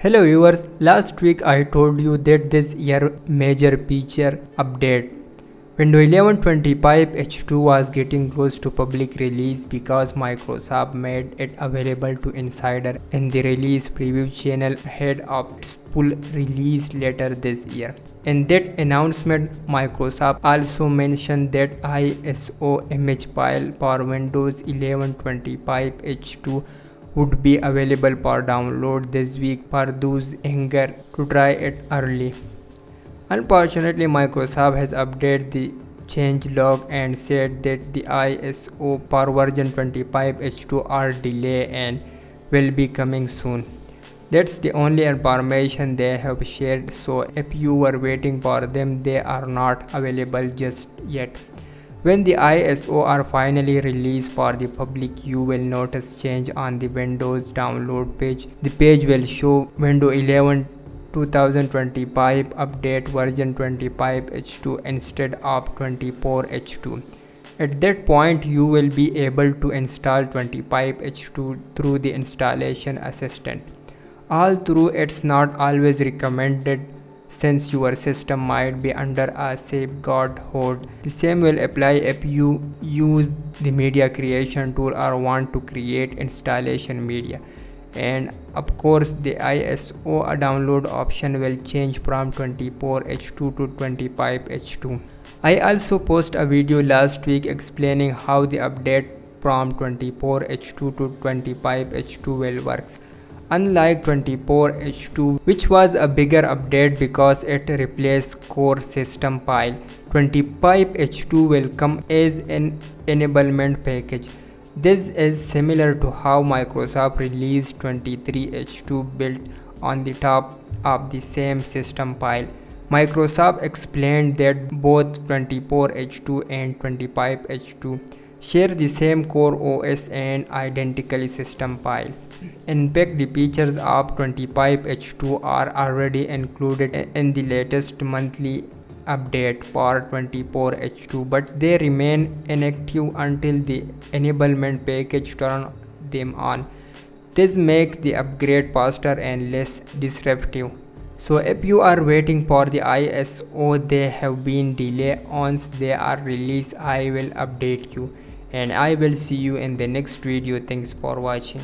Hello viewers, last week I told you that this year major feature update Windows 11 25 H2 was getting close to public release because Microsoft made it available to insider in the release preview channel ahead of its full release later this year. In that announcement, Microsoft also mentioned that ISO image file for Windows 11 25 H2 would be available for download this week for those eager to try it early. Unfortunately, Microsoft has updated the changelog and said that the ISO for version 25 H2 are delayed and will be coming soon. That's the only information they have shared, so if you were waiting for them, they are not available just yet. When the ISO are finally released for the public, you will notice change on the Windows download page. The page will show Windows 11 2025 update version 25 H2 instead of 24 H2. At that point, you will be able to install 25 H2 through the installation assistant. Although it's not always recommended since your system might be under a safeguard hold. The same will apply if you use the media creation tool or want to create installation media. And of course, the ISO download option will change from 24H2 to 25H2. I also posted a video last week explaining how the update from 24H2 to 25H2 will works. Unlike 24H2, which was a bigger update because it replaced core system file, 25H2 will come as an enablement package. This is similar to how Microsoft released 23H2 built on the top of the same system file. Microsoft explained that both 24H2 and 25H2 share the same core OS and identical system file. In fact, the features of 25H2 are already included in the latest monthly update for 24H2, but they remain inactive until the enablement package turns them on. This makes the upgrade faster and less disruptive. So if you are waiting for the ISO, they have been delayed. Once they are released, I will update you, and I will see you in the next video. Thanks for watching.